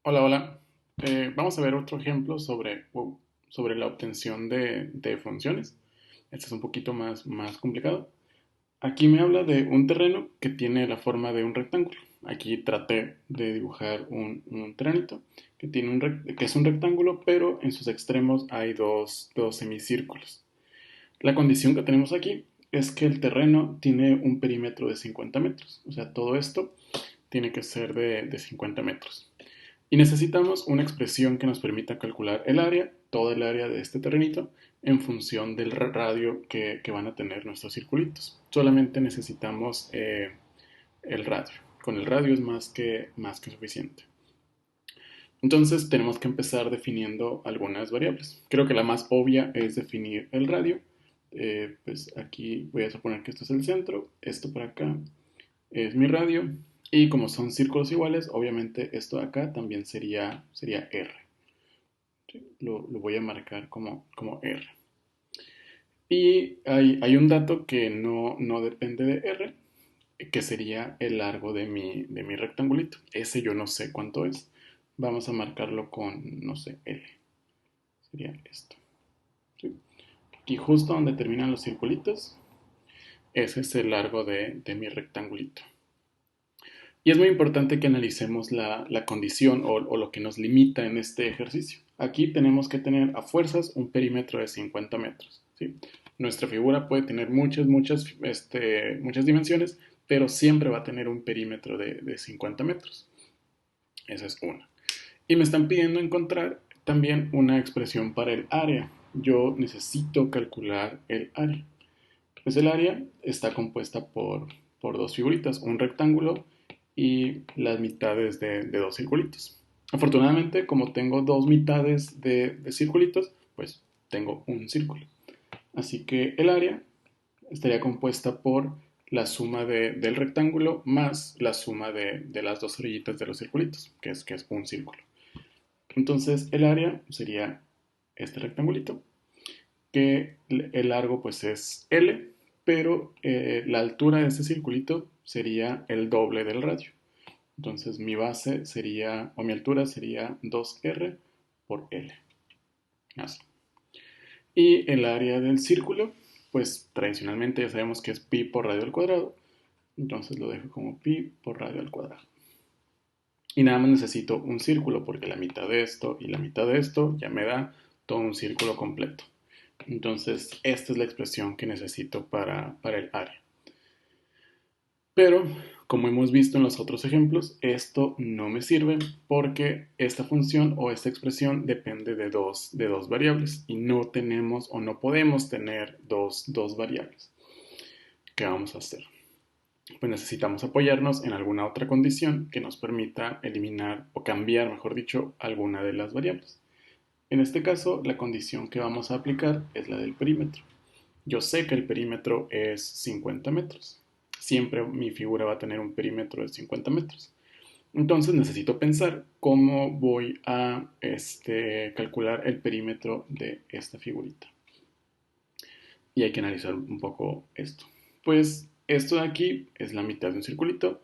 Hola, hola. Vamos a ver otro ejemplo sobre la obtención de funciones. Este es un poquito más complicado. Aquí me habla de un terreno que tiene la forma de un rectángulo. Aquí traté de dibujar un terrenito que, que es un rectángulo, pero en sus extremos hay dos semicírculos. La condición que tenemos aquí es que el terreno tiene un perímetro de 50 metros. O sea, todo esto tiene que ser de 50 metros. Y necesitamos una expresión que nos permita calcular el área, toda el área de este terrenito, en función del radio que van a tener nuestros circulitos. Solamente necesitamos el radio. Con el radio es más que suficiente. Entonces tenemos que empezar definiendo algunas variables. Creo que la más obvia es definir el radio. Pues aquí voy a suponer que esto es el centro, esto por acá es mi radio. Y como son círculos iguales, obviamente esto de acá también sería R. ¿Sí? Lo voy a marcar como R. Y hay un dato que no depende de R, que sería el largo de mi rectangulito. Ese yo no sé cuánto es. Vamos a marcarlo con, no sé, L. Sería esto. ¿Sí? Aquí justo donde terminan los circulitos, ese es el largo de mi rectangulito. Y es muy importante que analicemos la condición o lo que nos limita en este ejercicio. Aquí tenemos que tener a fuerzas un perímetro de 50 metros. ¿Sí? Nuestra figura puede tener muchas dimensiones, pero siempre va a tener un perímetro de 50 metros. Esa es una. Y me están pidiendo encontrar también una expresión para el área. Yo necesito calcular el área. Pues el área está compuesta por dos figuritas, un rectángulo y las mitades de dos circulitos. Afortunadamente, como tengo dos mitades de circulitos, pues tengo un círculo. Así que el área estaría compuesta por la suma del rectángulo más la suma de las dos orillitas de los circulitos, que es un círculo. Entonces el área sería este rectangulito que el largo pues es L, pero la altura de este circulito sería el doble del radio. Entonces mi base sería, o mi altura sería 2R por L. Así. Y el área del círculo, pues tradicionalmente ya sabemos que es pi por radio al cuadrado. Entonces lo dejo como pi por radio al cuadrado. Y nada más necesito un círculo porque la mitad de esto y la mitad de esto ya me da todo un círculo completo. Entonces, esta es la expresión que necesito para el área. Pero, como hemos visto en los otros ejemplos, esto no me sirve porque esta función o esta expresión depende de dos variables y no tenemos o no podemos tener dos variables. ¿Qué vamos a hacer? Pues necesitamos apoyarnos en alguna otra condición que nos permita eliminar o cambiar, mejor dicho, alguna de las variables. En este caso, la condición que vamos a aplicar es la del perímetro. Yo sé que el perímetro es 50 metros. Siempre mi figura va a tener un perímetro de 50 metros. Entonces necesito pensar cómo voy a calcular el perímetro de esta figurita. Y hay que analizar un poco esto. Pues esto de aquí es la mitad de un circulito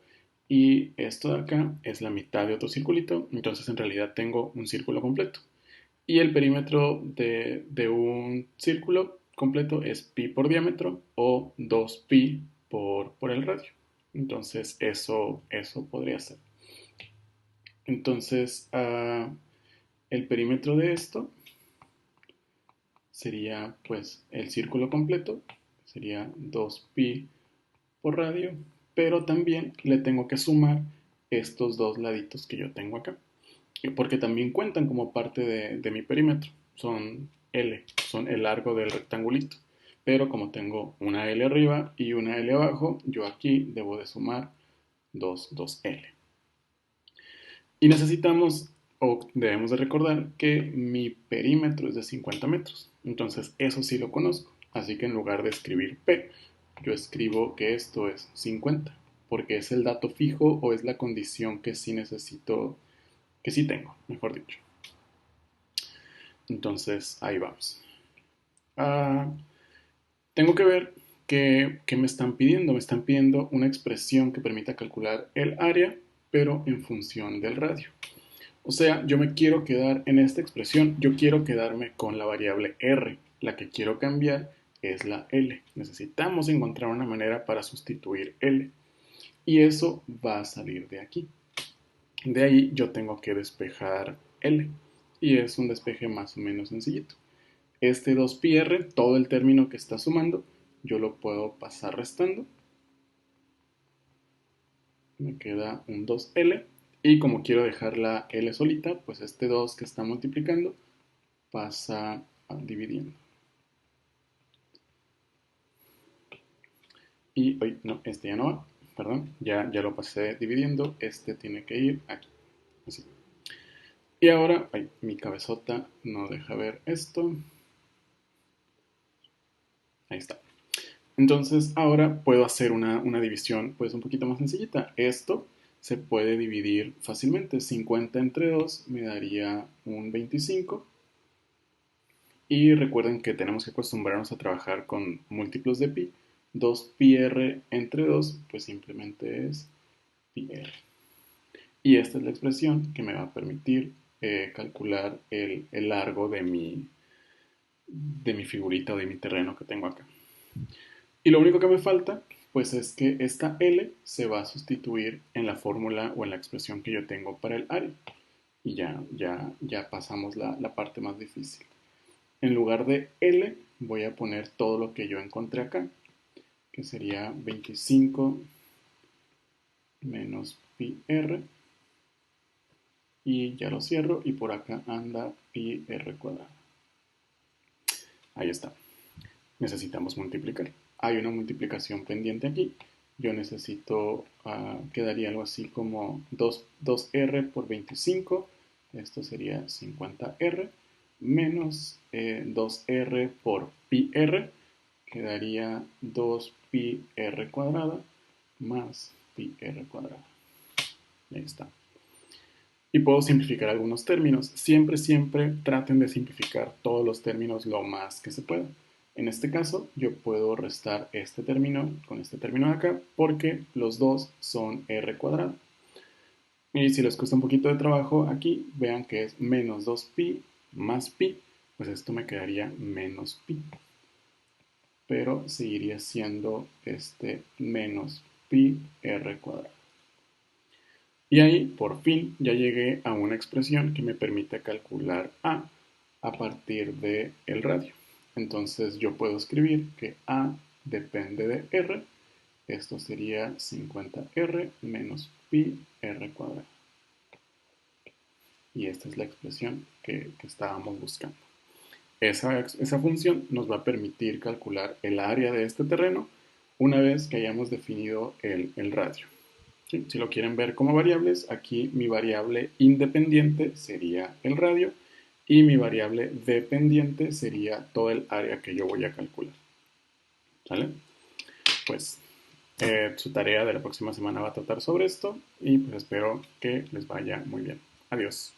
y esto de acá es la mitad de otro circulito. Entonces en realidad tengo un círculo completo. Y el perímetro de un círculo completo es pi por diámetro o 2pi por el radio. Entonces eso podría ser. Entonces el perímetro de esto sería pues el círculo completo, sería 2pi por radio, pero también le tengo que sumar estos dos laditos que yo tengo acá, porque también cuentan como parte de mi perímetro. Son L, son el largo del rectangulito. Pero como tengo una L arriba y una L abajo, yo aquí debo de sumar dos L. Y necesitamos, o debemos de recordar, que mi perímetro es de 50 metros. Entonces eso sí lo conozco. Así que en lugar de escribir P, yo escribo que esto es 50, porque es el dato fijo o es la condición que sí necesito, que sí tengo, mejor dicho. Entonces, ahí vamos. Ah, tengo que ver qué me están pidiendo. Me están pidiendo una expresión que permita calcular el área, pero en función del radio. O sea, yo me quiero quedar en esta expresión, yo quiero quedarme con la variable r. La que quiero cambiar es la L. Necesitamos encontrar una manera para sustituir L. Y eso va a salir de aquí. De ahí yo tengo que despejar L. Y es un despeje más o menos sencillito. Este 2πr, todo el término que está sumando, yo lo puedo pasar restando. Me queda un 2L. Y como quiero dejar la L solita, pues este 2 que está multiplicando pasa dividiendo. Y, hoy no, este ya no va, perdón, ya lo pasé dividiendo, este tiene que ir aquí, así. Y ahora, ay, mi cabezota no deja ver esto. Ahí está. Entonces ahora puedo hacer una división pues un poquito más sencillita. Esto se puede dividir fácilmente. 50 entre 2 me daría un 25. Y recuerden que tenemos que acostumbrarnos a trabajar con múltiplos de pi. 2πr entre 2 pues simplemente es πr. Y esta es la expresión que me va a permitir calcular el largo de mi figurita o de mi terreno que tengo acá. Y lo único que me falta, pues es que esta L se va a sustituir en la fórmula o en la expresión que yo tengo para el área. Y ya pasamos la parte más difícil. En lugar de L, voy a poner todo lo que yo encontré acá, que sería 25 menos pi r. Y ya lo cierro y por acá anda pi r cuadrado. Ahí está. Necesitamos multiplicar. Hay una multiplicación pendiente aquí. Yo necesito, quedaría algo así como 2r por 25. Esto sería 50r menos 2r por pi r. Quedaría 2pi r cuadrada más pi r cuadrada. Ahí está. Y puedo simplificar algunos términos. Siempre traten de simplificar todos los términos lo más que se pueda. En este caso, yo puedo restar este término con este término de acá porque los dos son r cuadrado. Y si les cuesta un poquito de trabajo aquí, vean que es menos 2pi más pi, pues esto me quedaría menos pi. Pero seguiría siendo este menos pi r cuadrado. Y ahí, por fin, ya llegué a una expresión que me permite calcular a partir del radio. Entonces yo puedo escribir que a depende de r. Esto sería 50r menos pi r cuadrado. Y esta es la expresión que estábamos buscando. Esa función nos va a permitir calcular el área de este terreno una vez que hayamos definido el radio. ¿Sí? Si lo quieren ver como variables, aquí mi variable independiente sería el radio y mi variable dependiente sería todo el área que yo voy a calcular. ¿Sale? Pues su tarea de la próxima semana va a tratar sobre esto y pues espero que les vaya muy bien. Adiós.